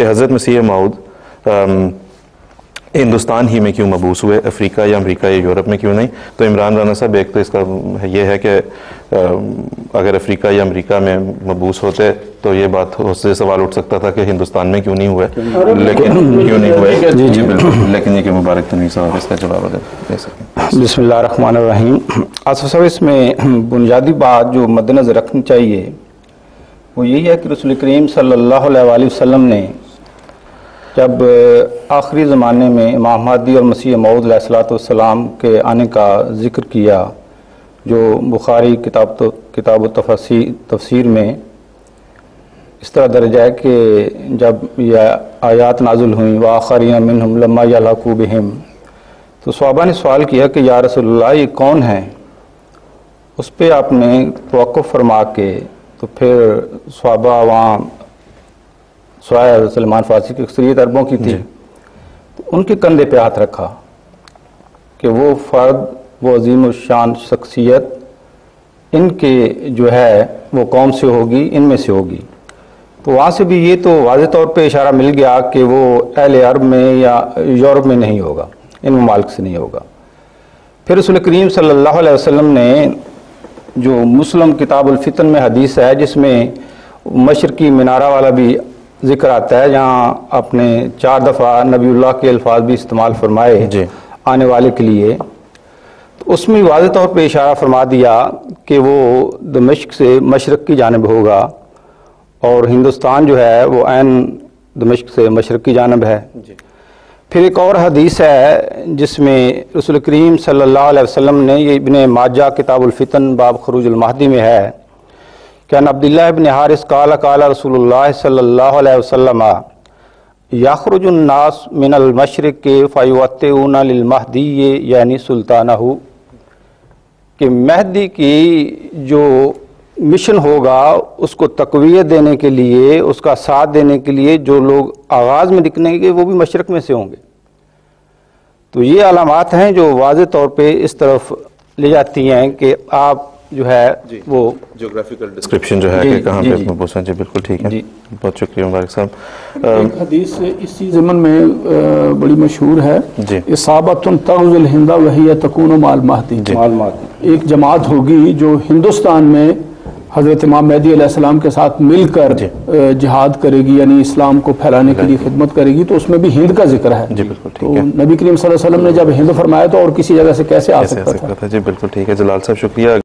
کہ حضرت مسیح موعود ہندوستان ہی میں کیوں مبعوث ہوئے، افریقہ یا امریکہ یا یورپ میں کیوں نہیں؟ تو عمران رانا صاحب ایک تو اس کا یہ ہے کہ اگر افریقہ یا امریکہ میں مبعوث ہوتے تو یہ بات اس سے سوال اٹھ سکتا تھا کہ ہندوستان میں کیوں نہیں ہوئے، لیکن کیوں نہیں ہوئے جی بالکل، لیکن یہ کہ مبارک تنویر صاحب اس کا جواب دے سکیں۔ بسم اللہ الرحمن الرحیم۔ آصف صاحب اس میں بنیادی بات جو مد نظر رکھنی چاہیے وہ یہی ہے کہ رسول کریم صلی اللہ علیہ وآلہ وسلم نے جب آخری زمانے میں امام مہدی اور مسیح موعود علیہ السلام کے آنے کا ذکر کیا، جو بخاری کتاب تفسیر میں اس طرح درج ہے کہ جب یہ آیات نازل ہوئیں وآخرین منہم لما یلحقوا بہم، تو صحابہ نے سوال کیا کہ یا رسول اللہ یہ کون ہیں؟ اس پہ آپ نے توقف فرما کے تو پھر صحابہ وہاں سلمان فارسی کی اکثریت عربوں کی تھی، تو ان کے کندھے پہ ہاتھ رکھا کہ وہ فرد، وہ عظیم الشان شخصیت ان کے جو ہے وہ قوم سے ہوگی، ان میں سے ہوگی۔ تو وہاں سے بھی یہ تو واضح طور پہ اشارہ مل گیا کہ وہ اہل عرب میں یا یورپ میں نہیں ہوگا، ان ممالک سے نہیں ہوگا۔ پھر رسول کریم صلی اللہ علیہ وسلم نے جو مسلم کتاب الفتن میں حدیث ہے جس میں مشرقی منارہ والا بھی ذکر آتا ہے، جہاں آپ نے 4 دفعہ نبی اللہ کے الفاظ بھی استعمال فرمائے آنے والے کے لیے، تو اس میں واضح طور پہ اشارہ فرما دیا کہ وہ دمشق سے مشرق کی جانب ہوگا، اور ہندوستان جو ہے وہ عین دمشق سے مشرق کی جانب ہے۔ پھر ایک اور حدیث ہے جس میں رسول کریم صلی اللہ علیہ وسلم نے، یہ ابن ماجہ کتاب الفتن باب خروج المہدی میں ہے، کہ ان عبداللہ ابن حارث قال قال رسول اللہ صلی اللہ علیہ وسلم یخرج الناس من المشرق فیوطئون للمہدی یعنی سلطانہ، کہ مہدی کی جو مشن ہوگا اس کو تقویت دینے کے لیے، اس کا ساتھ دینے کے لیے جو لوگ آغاز میں نکلیں گے وہ بھی مشرق میں سے ہوں گے۔ تو یہ علامات ہیں جو واضح طور پہ اس طرف لے جاتی ہیں کہ آپ جو ہے وہ جیوگرافیکل ڈسکرپشن جو ہے کہ کہاں پہ مبعوث ہیں۔ جی بالکل ٹھیک ہے، بہت شکریہ مبارک صاحب۔ ایک حدیث اسی ضمن میں بڑی مشہور ہے، اصابۃ تغزو الہند وہی تکون مع المہدی، ایک جماعت ہوگی جو ہندوستان میں حضرت امام مہدی علیہ السلام کے ساتھ مل کر جہاد کرے گی، یعنی اسلام کو پھیلانے کے لیے خدمت کرے گی، تو اس میں بھی ہند کا ذکر ہے۔ تو نبی کریم صلی اللہ علیہ وسلم نے جب ہند فرمایا تو اور کسی جگہ سے کیسے آ سکتا تھا؟ جی بالکل ٹھیک ہے جلال صاحب، شکریہ۔